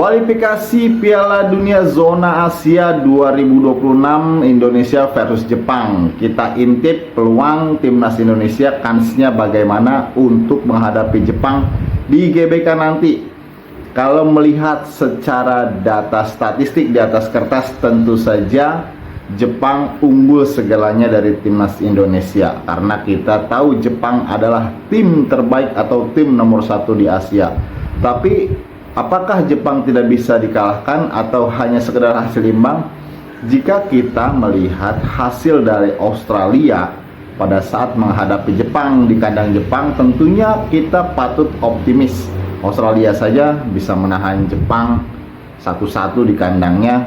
Kualifikasi Piala Dunia Zona Asia 2026 Indonesia versus Jepang. Kita intip peluang timnas Indonesia, kansnya bagaimana untuk menghadapi Jepang di GBK nanti. Kalau melihat secara data statistik di atas kertas, tentu saja Jepang unggul segalanya dari timnas Indonesia, karena kita tahu Jepang adalah tim terbaik atau tim nomor 1 di Asia. Tapi apakah Jepang tidak bisa dikalahkan atau hanya sekedar hasil imbang? Jika kita melihat hasil dari Australia pada saat menghadapi Jepang di kandang Jepang, tentunya kita patut optimis. Australia saja bisa menahan Jepang 1-1 di kandangnya,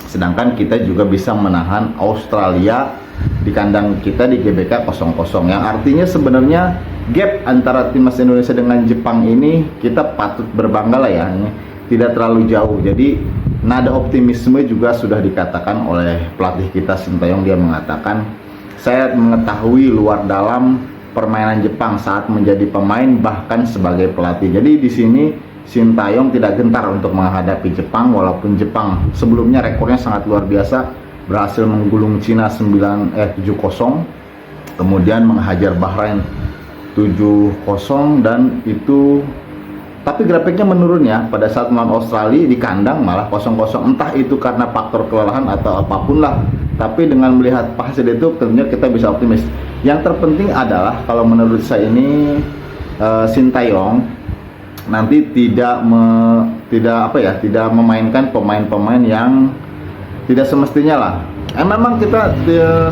sedangkan kita juga bisa menahan Australia di kandang kita di GBK 0-0, yang artinya sebenarnya gap antara timnas Indonesia dengan Jepang ini kita patut berbangga lah ya, ini tidak terlalu jauh. Jadi nada optimisme juga sudah dikatakan oleh pelatih kita Sintayong. Dia mengatakan, saya mengetahui luar dalam permainan Jepang saat menjadi pemain bahkan sebagai pelatih. Jadi di sini Sintayong tidak gentar untuk menghadapi Jepang, walaupun Jepang sebelumnya rekornya sangat luar biasa, berhasil menggulung Cina 7-0, kemudian menghajar Bahrain 7-0, dan itu tapi grafiknya menurun ya pada saat melawan Australia di kandang malah 0-0. Entah itu karena faktor kelelahan atau apapun lah, tapi dengan melihat hasil itu tentunya kita bisa optimis. Yang terpenting adalah kalau menurut saya ini Sintayong nanti tidak memainkan pemain-pemain yang tidak semestinya lah. Memang kita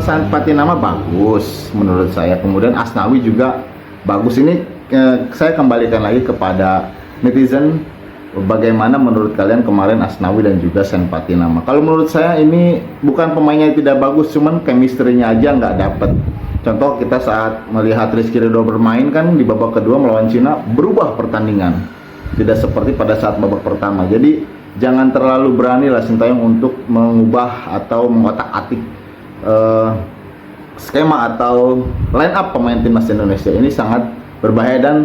Sanpati nama bagus menurut saya, kemudian Asnawi juga bagus. Ini saya kembalikan lagi kepada netizen, bagaimana menurut kalian kemarin Asnawi dan juga Sanpati nama. Kalau menurut saya ini bukan pemainnya tidak bagus, cuman chemistry-nya aja nggak dapet. Contoh kita saat melihat Rizky Ridho bermain kan di babak kedua melawan Cina, berubah pertandingan, tidak seperti pada saat babak pertama. Jadi jangan terlalu berani lah Sintayong untuk mengubah atau mengotak-atik skema atau line up pemain timnas Indonesia. Ini sangat berbahaya dan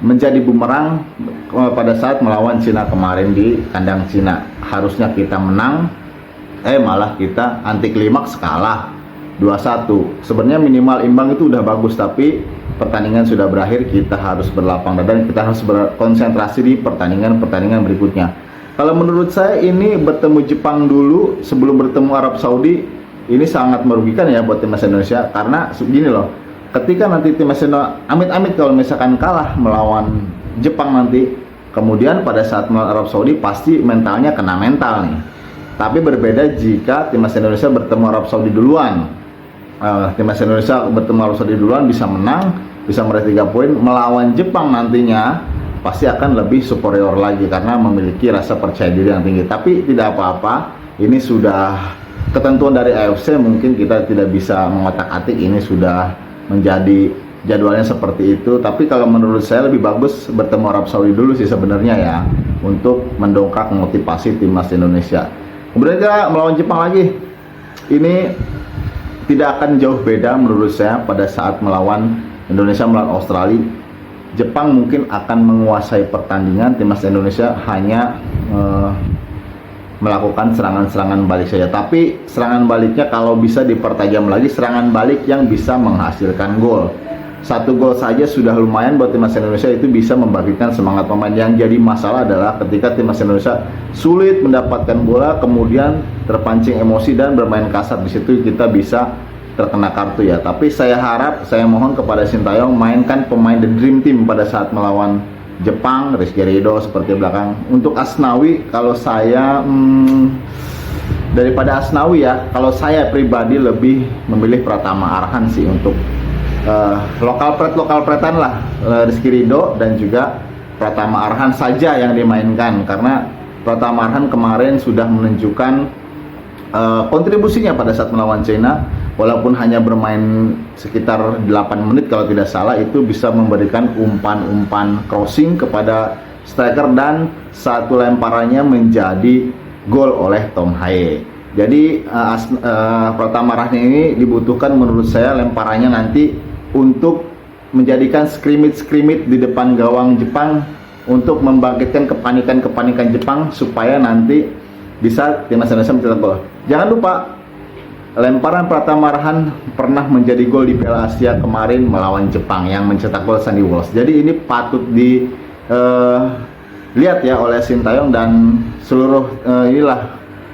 menjadi bumerang pada saat melawan Cina kemarin di kandang Cina. Harusnya kita menang, malah kita anti klimaks kalah 2-1. Sebenarnya minimal imbang itu udah bagus, tapi pertandingan sudah berakhir, kita harus berlapang dada dan kita harus berkonsentrasi di pertandingan berikutnya. Kalau menurut saya ini bertemu Jepang dulu sebelum bertemu Arab Saudi, ini sangat merugikan ya buat timnas Indonesia, karena gini loh, ketika nanti timnas Indonesia amit-amit kalau misalkan kalah melawan Jepang nanti, kemudian pada saat melawan Arab Saudi pasti mentalnya kena mental nih. Tapi berbeda jika timnas Indonesia bertemu Arab Saudi duluan. Timnas Indonesia bertemu Arab Saudi duluan bisa menang, bisa meraih 3 poin, melawan Jepang nantinya pasti akan lebih superior lagi karena memiliki rasa percaya diri yang tinggi. Tapi tidak apa-apa, ini sudah ketentuan dari AFC, mungkin kita tidak bisa mengotak-atik, ini sudah menjadi jadwalnya seperti itu. Tapi kalau menurut saya lebih bagus bertemu Arab Saudi dulu sih sebenarnya ya, untuk mendongkrak motivasi timnas Indonesia. Kemudian kita melawan Jepang lagi, ini tidak akan jauh beda menurut saya pada saat melawan Indonesia melawan Australia. Jepang mungkin akan menguasai pertandingan, timnas Indonesia hanya melakukan serangan-serangan balik saja. Tapi serangan baliknya kalau bisa dipertajam lagi, serangan balik yang bisa menghasilkan gol. 1 gol saja sudah lumayan buat timnas Indonesia, itu bisa membangkitkan semangat pemain. Yang jadi masalah adalah ketika timnas Indonesia sulit mendapatkan bola, kemudian terpancing emosi dan bermain kasar, di situ kita bisa terkena kartu ya. Tapi saya harap, saya mohon kepada Sintayong, mainkan pemain the dream team pada saat melawan Jepang, Rizky Ridho seperti belakang. Untuk Asnawi, kalau saya daripada Asnawi ya, kalau saya pribadi lebih memilih Pratama Arhan sih untuk lokal pretan lah, Rizky Ridho dan juga Pratama Arhan saja yang dimainkan, karena Pratama Arhan kemarin sudah menunjukkan kontribusinya pada saat melawan China, walaupun hanya bermain sekitar 8 menit kalau tidak salah, itu bisa memberikan umpan-umpan crossing kepada striker dan satu lemparannya menjadi gol oleh Tom Haye. Jadi Pratama Arhan ini dibutuhkan menurut saya lemparannya nanti untuk menjadikan skrimit di depan gawang Jepang untuk membangkitkan kepanikan Jepang supaya nanti bisa timnas Indonesia mencetak gol. Jangan lupa lemparan Pratama Arhan pernah menjadi gol di Piala Asia kemarin melawan Jepang yang mencetak gol Sandy Walsh. Jadi ini patut dilihat ya oleh Sintayong dan seluruh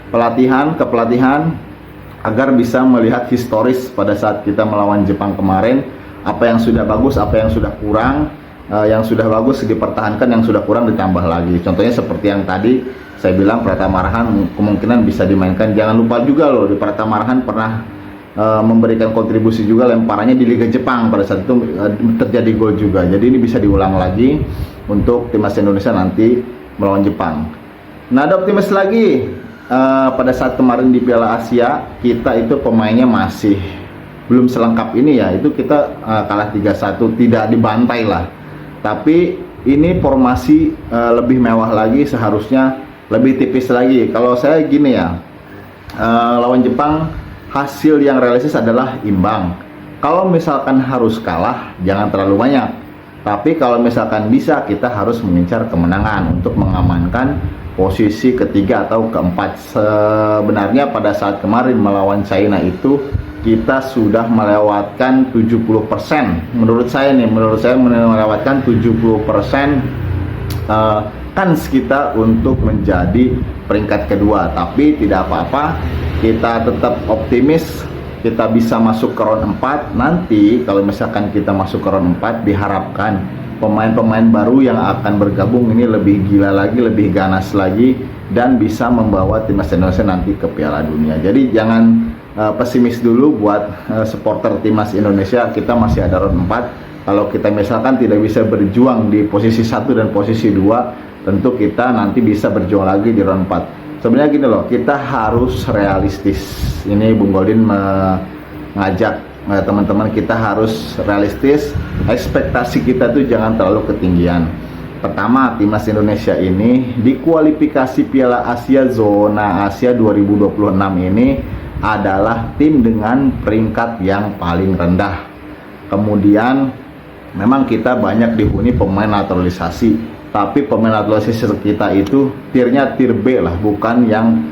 kepelatihan agar bisa melihat historis pada saat kita melawan Jepang kemarin, apa yang sudah bagus, apa yang sudah kurang. Yang sudah bagus dipertahankan, yang sudah kurang ditambah lagi. Contohnya seperti yang tadi saya bilang, Pratama Arhan kemungkinan bisa dimainkan. Jangan lupa juga loh, di Pratama Arhan pernah memberikan kontribusi juga lemparannya di Liga Jepang, pada saat itu terjadi gol juga. Jadi ini bisa diulang lagi untuk timnas Indonesia nanti melawan Jepang. Nah, ada optimis lagi pada saat kemarin di Piala Asia, kita itu pemainnya masih belum selengkap ini ya. Itu kita kalah 3-1, tidak dibantai lah. Tapi ini formasi lebih mewah lagi, seharusnya lebih tipis lagi. Kalau saya gini ya, lawan Jepang hasil yang realistis adalah imbang. Kalau misalkan harus kalah, jangan terlalu banyak. Tapi kalau misalkan bisa, kita harus mengincar kemenangan untuk mengamankan posisi ketiga atau keempat. Sebenarnya pada saat kemarin melawan China itu kita sudah melewatkan 70%. Menurut saya melewatkan 70% kans kita untuk menjadi peringkat kedua. Tapi tidak apa-apa, kita tetap optimis kita bisa masuk ke round 4. Nanti kalau misalkan kita masuk ke round 4, diharapkan pemain-pemain baru yang akan bergabung ini lebih gila lagi, lebih ganas lagi, dan bisa membawa timnas Indonesia nanti ke Piala Dunia. Jadi jangan pesimis dulu buat supporter timnas Indonesia. Kita masih ada round 4. Kalau kita misalkan tidak bisa berjuang di posisi 1 dan posisi 2, tentu kita nanti bisa berjuang lagi di round 4. Sebenarnya gini loh, kita harus realistis. Ini Bung Goldin mengajak teman-teman, kita harus realistis. Ekspektasi kita tuh jangan terlalu ketinggian. Pertama, timnas Indonesia ini di kualifikasi Piala Asia Zona Asia 2026 ini adalah tim dengan peringkat yang paling rendah. Kemudian memang kita banyak dihuni pemain naturalisasi, tapi pemain naturalisasi kita itu tirnya tir B lah, bukan yang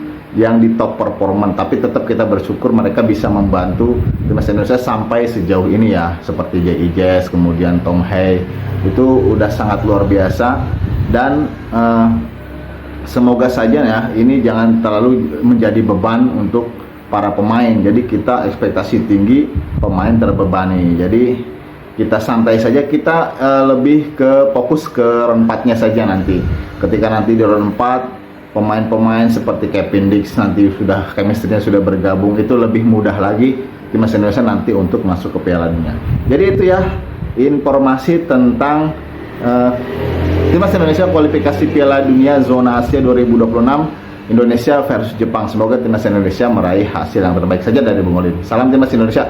di top performan. Tapi tetap kita bersyukur mereka bisa membantu timnas Indonesia sampai sejauh ini ya, seperti J.I. Jazz, kemudian Tom Hay, itu udah sangat luar biasa. Dan semoga saja ya ini jangan terlalu menjadi beban untuk para pemain. Jadi kita ekspektasi tinggi, pemain terbebani. Jadi kita santai saja, kita lebih ke fokus ke round 4-nya saja nanti. Ketika nanti di round 4 pemain-pemain seperti Kevin Dix nanti sudah chemistry-nya sudah bergabung, itu lebih mudah lagi timnas Indonesia nanti untuk masuk ke Piala Dunia. Jadi itu ya informasi tentang timnas Indonesia kualifikasi Piala Dunia Zona Asia 2026 Indonesia versus Jepang. Semoga timnas Indonesia meraih hasil yang terbaik saja dari Bung Olin. Salam timnas Indonesia.